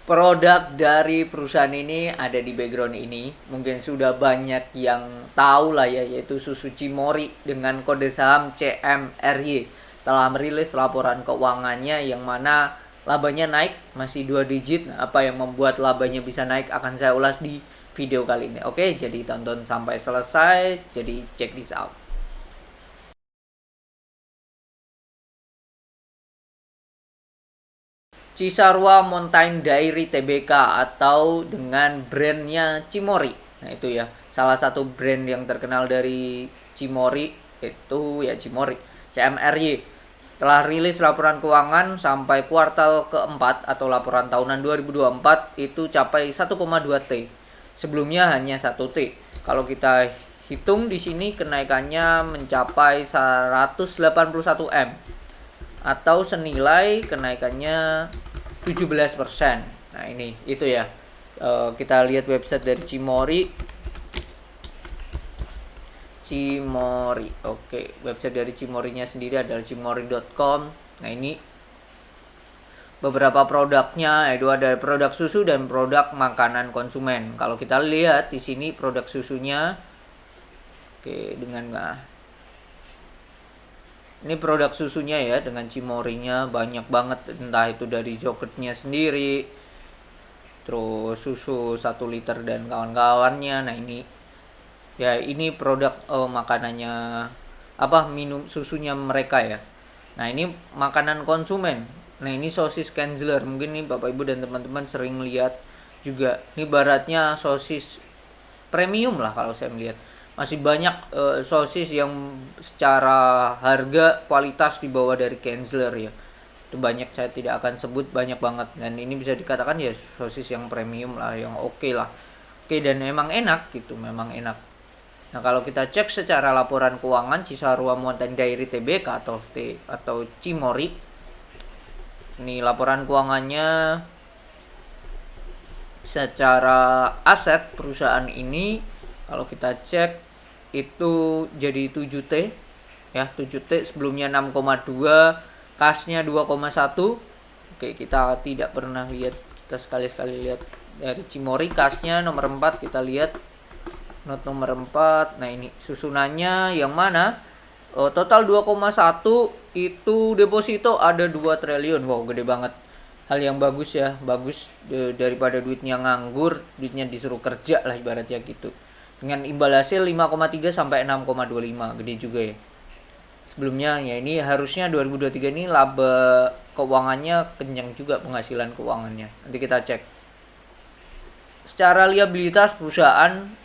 Produk dari perusahaan ini ada di background ini. Mungkin sudah banyak yang tahu lah ya, yaitu susu Cimory dengan kode saham CMRY telah merilis laporan keuangannya yang mana labanya naik masih 2 digit. Apa yang membuat labanya bisa naik akan saya ulas di video kali ini. Oke, jadi tonton sampai selesai. Jadi check this out. Cisarua Mountain Dairy Tbk atau dengan brandnya Cimory. Nah itu ya, salah satu brand yang terkenal dari Cimory itu ya Cimory, CMRY. Telah rilis laporan keuangan sampai kuartal keempat atau laporan tahunan 2024 itu capai 1,2 T. Sebelumnya hanya 1 T. Kalau kita hitung di sini kenaikannya mencapai 181 M atau senilai kenaikannya 17%. Nah, ini itu ya. Kita lihat website dari Cimory. Cimory. Oke, website dari Cimory-nya sendiri adalah cimory.com. Nah, ini beberapa produknya, itu ada produk susu dan produk makanan konsumen. Kalau kita lihat di sini produk susunya, oke, dengan ini produk susunya ya, dengan Cimory-nya banyak banget, entah itu dari yogurtnya sendiri, terus susu 1 liter dan kawan-kawannya. Nah ini ya, ini produk makanannya, minum susunya mereka ya. Nah ini makanan konsumen. Nah ini sosis Kenzler, mungkin nih Bapak Ibu dan teman-teman sering lihat juga. Ini baratnya sosis premium lah kalau saya melihat. Masih banyak sosis yang secara harga kualitas di bawah dari Kenzler ya. Itu banyak, saya tidak akan sebut, banyak banget. Dan ini bisa dikatakan ya sosis yang premium lah, yang oke lah. Oke, dan memang enak gitu, memang enak. Nah kalau kita cek secara laporan keuangan Cisarua Mountain Dairy Tbk atau Cimory, ini laporan keuangannya secara aset perusahaan ini kalau kita cek itu jadi 7T ya, 7T sebelumnya 6,2, kasnya 2,1. Oke, kita tidak pernah lihat, kita sekali-sekali lihat dari Cimory kasnya nomor 4, kita lihat not nomor 4. Nah ini susunannya yang mana, total 2,1, itu deposito ada 2 triliun. Wow, gede banget. Hal yang bagus ya, bagus daripada duitnya nganggur, duitnya disuruh kerja lah ibaratnya gitu. Dengan imbal hasil 5,3 sampai 6,25, gede juga ya. Sebelumnya ya, ini harusnya 2023 ini laba keuangannya kencang juga, penghasilan keuangannya. Nanti kita cek. Secara liabilitas perusahaan,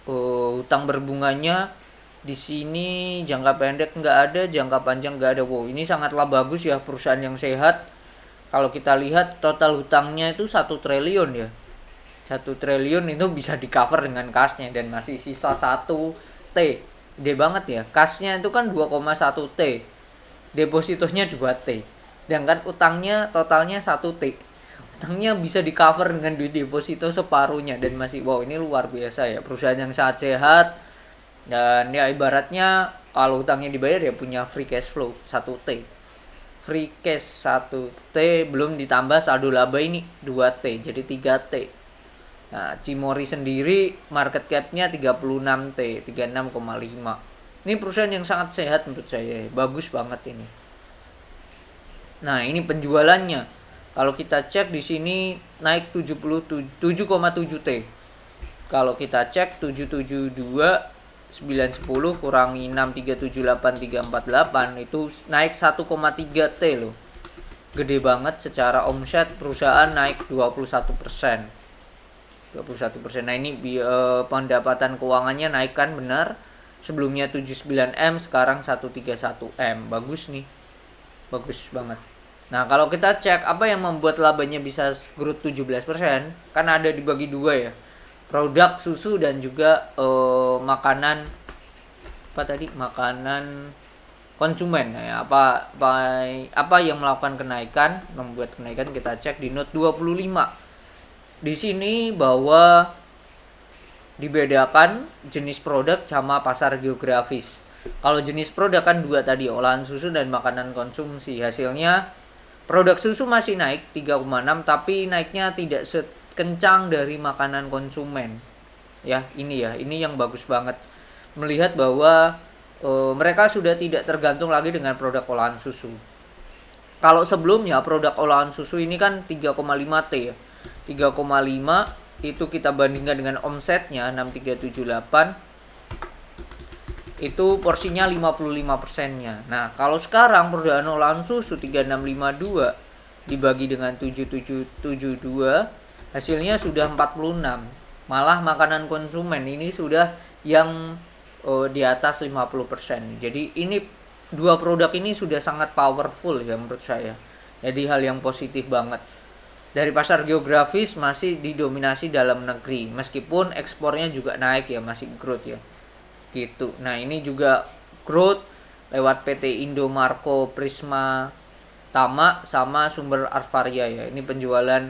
hutang berbunganya di sini jangka pendek nggak ada, jangka panjang nggak ada. Wow, ini sangatlah bagus ya, perusahaan yang sehat. Kalau kita lihat total hutangnya itu 1 triliun ya. 1 triliun itu bisa di cover dengan kasnya dan masih sisa 1 T. Gede banget ya. Kasnya itu kan 2,1 T. Depositonya 2 T. Sedangkan utangnya totalnya 1 T. Utangnya bisa di cover dengan duit deposito separuhnya dan masih, wow, ini luar biasa ya. Perusahaan yang sangat sehat dan ya ibaratnya kalau utangnya dibayar ya punya free cash flow 1 T. Free cash 1 T belum ditambah saldo laba ini 2 T, jadi 3 T. Nah, Cimory sendiri market cap-nya 36 T, 36,5. Ini perusahaan yang sangat sehat menurut saya, bagus banget ini. Nah, ini penjualannya. Kalau kita cek di sini naik 7,7 T. Kalau kita cek 772 910 kurangi 6378348 itu naik 1,3 T loh. Gede banget, secara omset perusahaan naik 21%. 21%. Nah, ini pendapatan keuangannya naik kan, benar. Sebelumnya 79 M, sekarang 131 M. Bagus nih. Bagus banget. Nah, kalau kita cek apa yang membuat labanya bisa growth 17%, kan ada dibagi dua ya. Produk susu dan juga makanan makanan konsumen. Nah, apa yang melakukan kenaikan, membuat kenaikan, kita cek di note 25. Di sini bahwa dibedakan jenis produk sama pasar geografis. Kalau jenis produk kan 2 tadi, olahan susu dan makanan konsumsi. Hasilnya Produk susu masih naik 3,6, tapi naiknya tidak sekencang dari makanan konsumen. Ya, ini yang bagus banget. Melihat bahwa mereka sudah tidak tergantung lagi dengan produk olahan susu. Kalau sebelumnya produk olahan susu ini kan 3,5 T ya. 3,5 itu kita bandingkan dengan omsetnya 6378, itu porsinya 55%-nya. Nah, kalau sekarang produk olahan susu 3652 dibagi dengan 7772, hasilnya sudah 46. Malah makanan konsumen ini sudah yang di atas 50%. Jadi ini dua produk ini sudah sangat powerful ya menurut saya. Jadi hal yang positif banget. Dari pasar geografis masih didominasi dalam negeri, meskipun ekspornya juga naik ya, masih growth ya. Gitu. Nah, ini juga growth lewat PT Indomarko, Prisma Tama sama Sumber Arvaria ya. Ini penjualan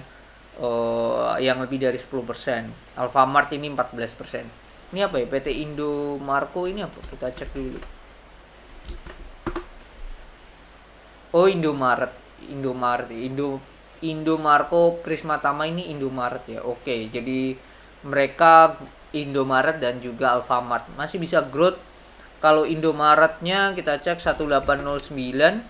yang lebih dari 10%. Alfamart ini 14%. Ini apa ya? PT Indomarko ini apa? Kita cek dulu. Oh, Indomarko, Prisma Tama ini Indomaret ya. Oke, jadi mereka Indomaret dan juga Alfamart masih bisa growth. Kalau Indomaretnya kita cek 1809,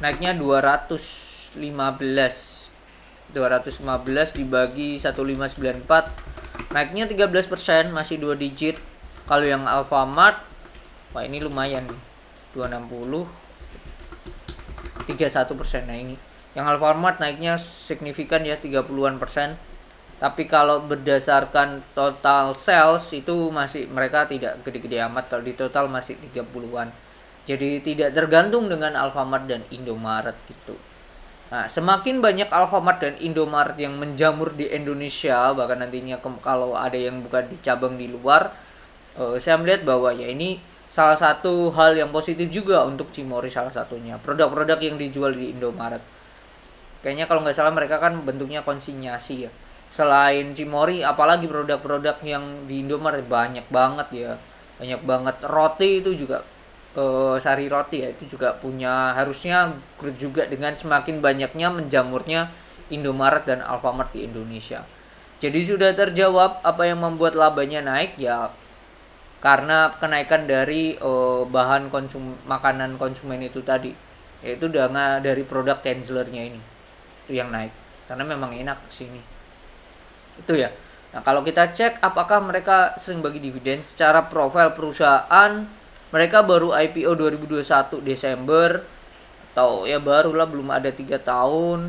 naiknya 215 dibagi 1594, naiknya 13%, masih 2 digit. Kalau yang Alfamart, wah ini lumayan nih, 260 31%. Nah, ini yang Alfamart naiknya signifikan ya, 30-an%. Tapi kalau berdasarkan total sales itu masih mereka tidak gede-gede amat. Kalau di total masih 30-an. Jadi tidak tergantung dengan Alfamart dan Indomaret gitu. Nah, semakin banyak Alfamart dan Indomaret yang menjamur di Indonesia, bahkan nantinya kalau ada yang buka di cabang di luar, saya melihat bahwa ya ini salah satu hal yang positif juga untuk Cimory, salah satunya produk-produk yang dijual di Indomaret. Kayaknya kalau nggak salah mereka kan bentuknya konsinyasi ya. Selain Cimory, apalagi produk-produk yang di Indomaret banyak banget ya, banyak banget. Roti itu juga Sari Roti ya, itu juga punya, harusnya growth juga dengan semakin banyaknya menjamurnya Indomaret dan Alfamart di Indonesia. Jadi sudah terjawab apa yang membuat labanya naik ya, karena kenaikan dari bahan makanan konsumen itu tadi, yaitu dari produk Kenzlernya ini, itu yang naik karena memang enak sini itu ya. Nah, kalau kita cek apakah mereka sering bagi dividen, secara profil perusahaan mereka baru IPO 2021 Desember, atau ya barulah, belum ada 3 tahun.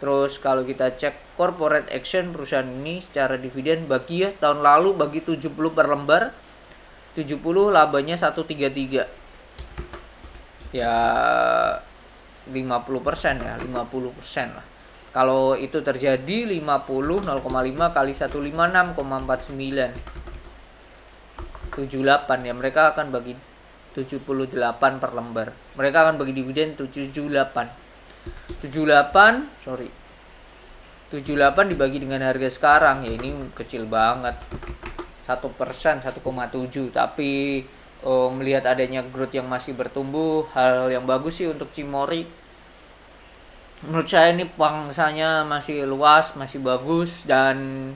Terus kalau kita cek corporate action perusahaan ini secara dividen bagi ya, tahun lalu bagi 70 per lembar, 70 labanya 133. Ya 50% ya, 50% lah. Kalau itu terjadi 50 0,5 kali 156,49 78 ya, mereka akan bagi 78 per lembar. Mereka akan bagi dividen 78 dibagi dengan harga sekarang ya, ini kecil banget, 1%, 1,7. Tapi melihat adanya growth yang masih bertumbuh, hal yang bagus sih untuk Cimory. Menurut saya ini pangsanya masih luas, masih bagus. Dan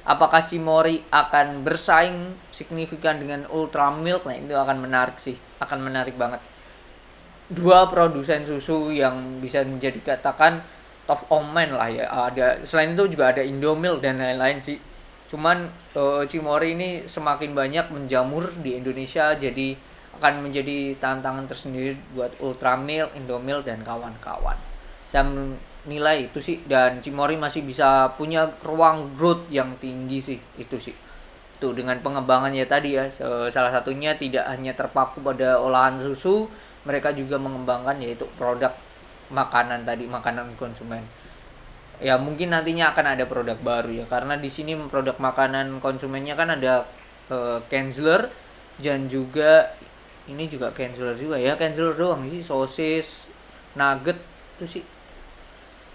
apakah Cimory akan bersaing signifikan dengan Ultramilk? Nah, itu akan menarik sih, akan menarik banget. Dua produsen susu yang bisa menjadi katakan top of mind lah ya. Ada, selain itu juga ada Indomilk dan lain-lain sih. Cuman Cimory ini semakin banyak menjamur di Indonesia, jadi akan menjadi tantangan tersendiri buat Ultramilk, Indomilk dan kawan-kawan. Saya nilai itu sih, dan Cimory masih bisa punya ruang growth yang tinggi sih, itu sih. Tuh, dengan pengembangannya tadi ya, salah satunya tidak hanya terpaku pada olahan susu, mereka juga mengembangkan yaitu produk makanan tadi, makanan konsumen. Ya mungkin nantinya akan ada produk baru ya, karena di sini produk makanan konsumennya kan ada Kenzler, dan juga ini juga Kenzler juga ya, Kenzler doang sih, sosis, nugget itu sih.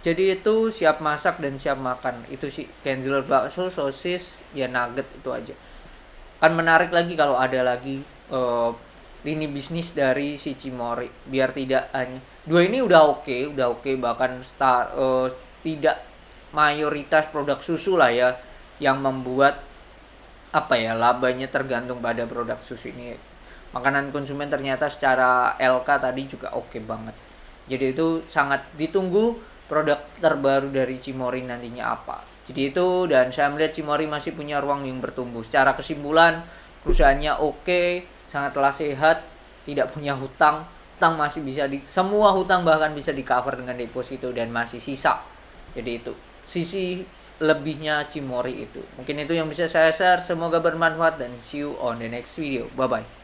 Jadi itu siap masak dan siap makan, itu sih Kenzler, bakso, sosis, ya nugget, itu aja. Kan menarik lagi kalau ada lagi lini bisnis dari si Cimory, biar tidak hanya dua ini udah oke, bahkan tidak mayoritas produk susu lah ya yang membuat apa ya, labanya tergantung pada produk susu ini. Makanan konsumen ternyata secara LK tadi juga oke banget. Jadi itu sangat ditunggu produk terbaru dari Cimory nantinya apa. Jadi itu, dan saya melihat Cimory masih punya ruang yang bertumbuh. Secara kesimpulan, perusahaannya oke, sangatlah sehat, tidak punya hutang. Hutang masih bisa semua hutang bahkan bisa di cover dengan deposito dan masih sisa. Jadi itu sisi lebihnya Cimory itu. Mungkin itu yang bisa saya share. Semoga bermanfaat dan see you on the next video. Bye bye.